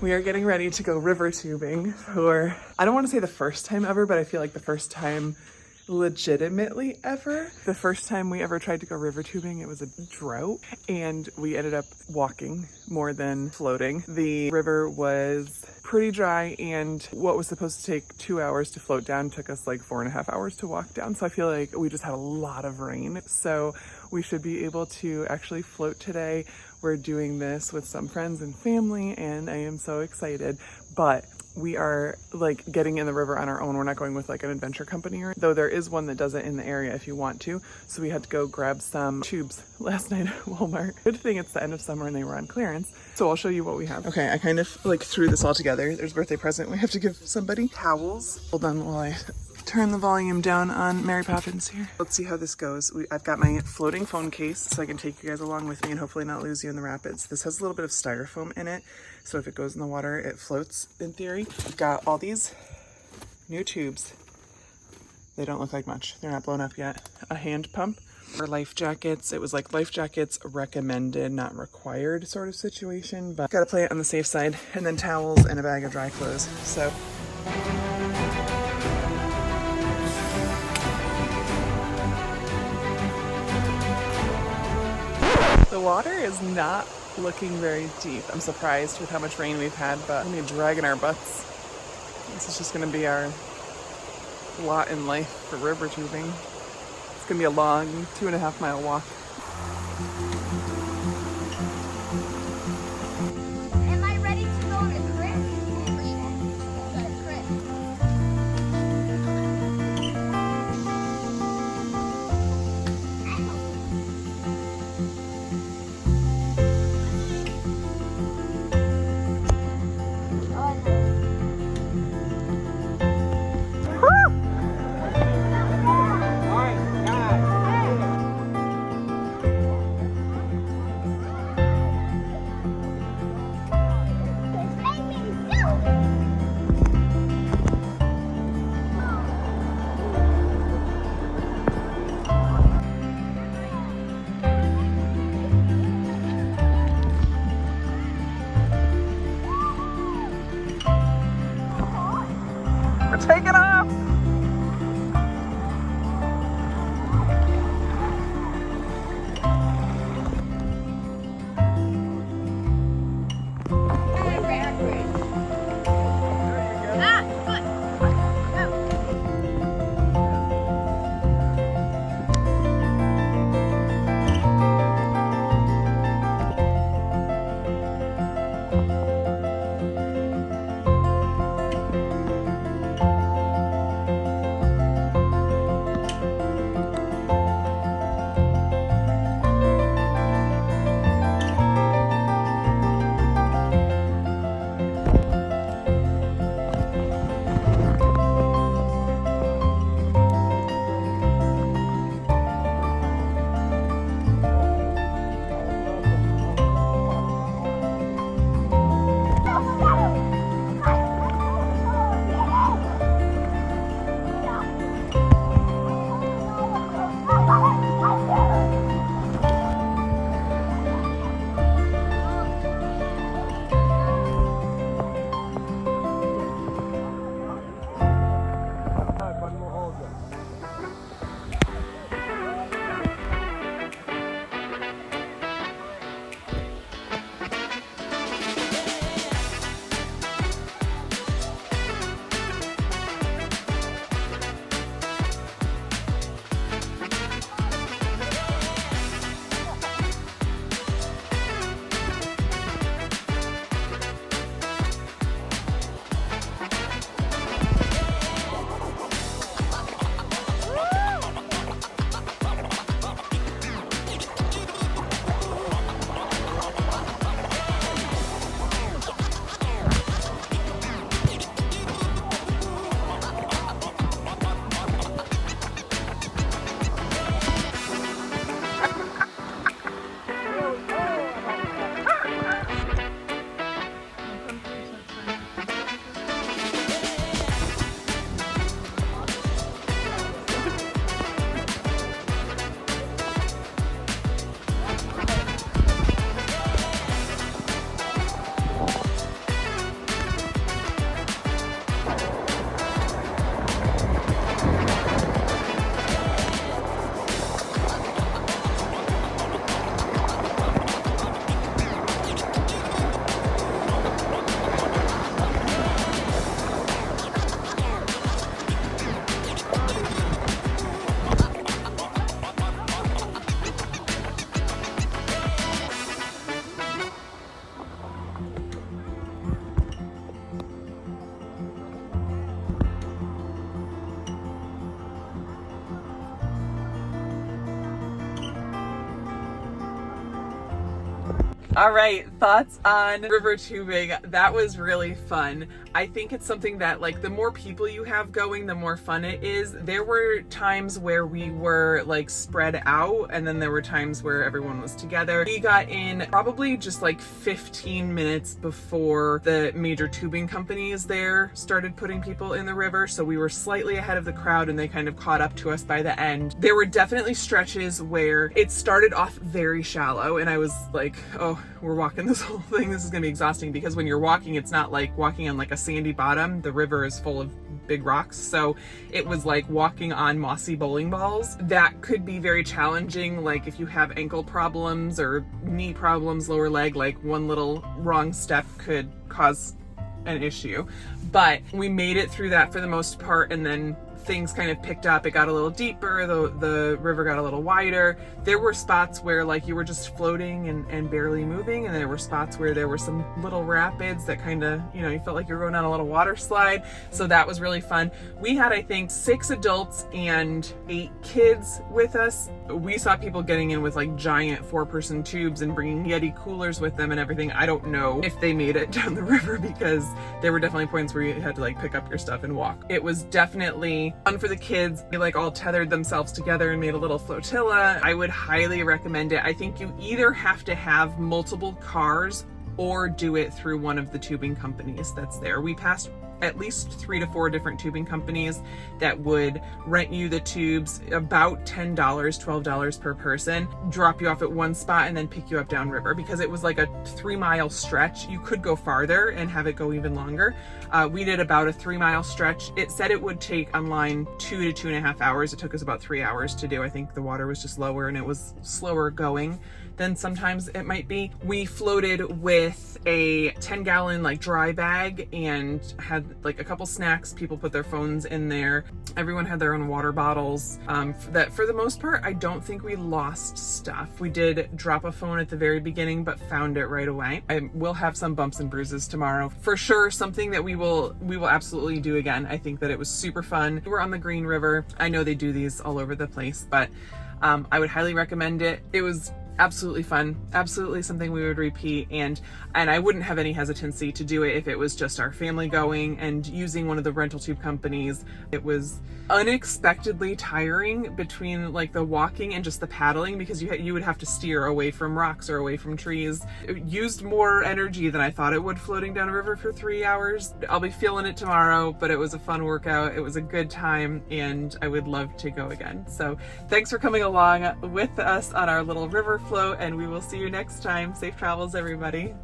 we are getting ready to go river tubing for, I don't want to say the first time ever, but I feel like the first time legitimately ever. The first time we ever tried to go river tubing, it was a drought and we ended up walking more than floating. The river was pretty dry and what was supposed to take 2 hours to float down took us like 4.5 hours to walk down. So I feel like we just had a lot of rain. So we should be able to actually float today. We're doing this with some friends and family and I am so excited, but we are like getting in the river on our own. We're not going with like an adventure company, though there is one that does it in the area if you want to. So we had to go grab some tubes last night at Walmart. Good thing it's the end of summer and they were on clearance. So I'll show you what we have. Okay, I kind of like threw this all together. There's a birthday present we have to give somebody. Towels. Hold on while I turn the volume down on Mary Poppins here. Let's see how this goes. I've got my floating phone case so I can take you guys along with me and hopefully not lose you in the rapids. This has a little bit of styrofoam in it. So if it goes in the water, it floats in theory. I've got all these new tubes. They don't look like much. They're not blown up yet. A hand pump for life jackets. It was like life jackets recommended, not required sort of situation, but gotta play it on the safe side. And then towels and a bag of dry clothes. So. The water is not looking very deep. I'm surprised with how much rain we've had, but we're gonna be dragging our butts. This is just gonna be our lot in life for river tubing. It's gonna be a long 2.5 mile walk. Am I ready to go on a trip? We're taking off! All right, thoughts on river tubing. That was really fun. I think it's something that, like, the more people you have going, the more fun it is. There were times where we were like spread out, and then there were times where everyone was together. We got in probably just like 15 minutes before the major tubing companies there started putting people in the river, so we were slightly ahead of the crowd and they kind of caught up to us by the end. There were definitely stretches where it started off very shallow and I was like, oh, we're walking this whole thing, this is gonna be exhausting, because when you're walking, it's not like walking on like a sandy bottom. The river is full of big rocks, so it was like walking on mossy bowling balls. That could be very challenging, like if you have ankle problems or knee problems, lower leg, like one little wrong step could cause an issue. But we made it through that for the most part, and then things kind of picked up. It got a little deeper, the river got a little wider. There were spots where like you were just floating and barely moving, and there were spots where there were some little rapids that kind of, you know, you felt like you were going on a little water slide. So that was really fun. We had, I think, 6 adults and 8 kids with us. We saw people getting in with like giant 4-person tubes and bringing Yeti coolers with them and everything. I don't know if they made it down the river, because there were definitely points where you had to like pick up your stuff and walk. It was definitely fun for the kids. They like all tethered themselves together and made a little flotilla. I would highly recommend it. I think you either have to have multiple cars or do it through one of the tubing companies that's there. We passed at least 3 to 4 different tubing companies that would rent you the tubes, about $10, $12 per person, drop you off at one spot and then pick you up downriver, because it was like a 3-mile stretch. You could go farther and have it go even longer. We did about a 3-mile stretch. It said it would take online 2 to 2.5 hours. It took us about 3 hours to do. I think the water was just lower and it was slower going than sometimes it might be. We floated with a 10-gallon like dry bag and had like a couple snacks. People put their phones in there. Everyone had their own water bottles. That for the most part, I don't think we lost stuff. We did drop a phone at the very beginning, but found it right away. I will have some bumps and bruises tomorrow. For sure, something that we will absolutely do again. I think that it was super fun. We're on the Green River. I know they do these all over the place, but I would highly recommend it. It was absolutely fun, absolutely something we would repeat, and I wouldn't have any hesitancy to do it if it was just our family going and using one of the rental tube companies. It was unexpectedly tiring between like the walking and just the paddling, because you would have to steer away from rocks or away from trees. It used more energy than I thought it would floating down a river for 3 hours. I'll be feeling it tomorrow, but it was a fun workout. It was a good time and I would love to go again. So thanks for coming along with us on our little river float, and we will see you next time. Safe travels, everybody.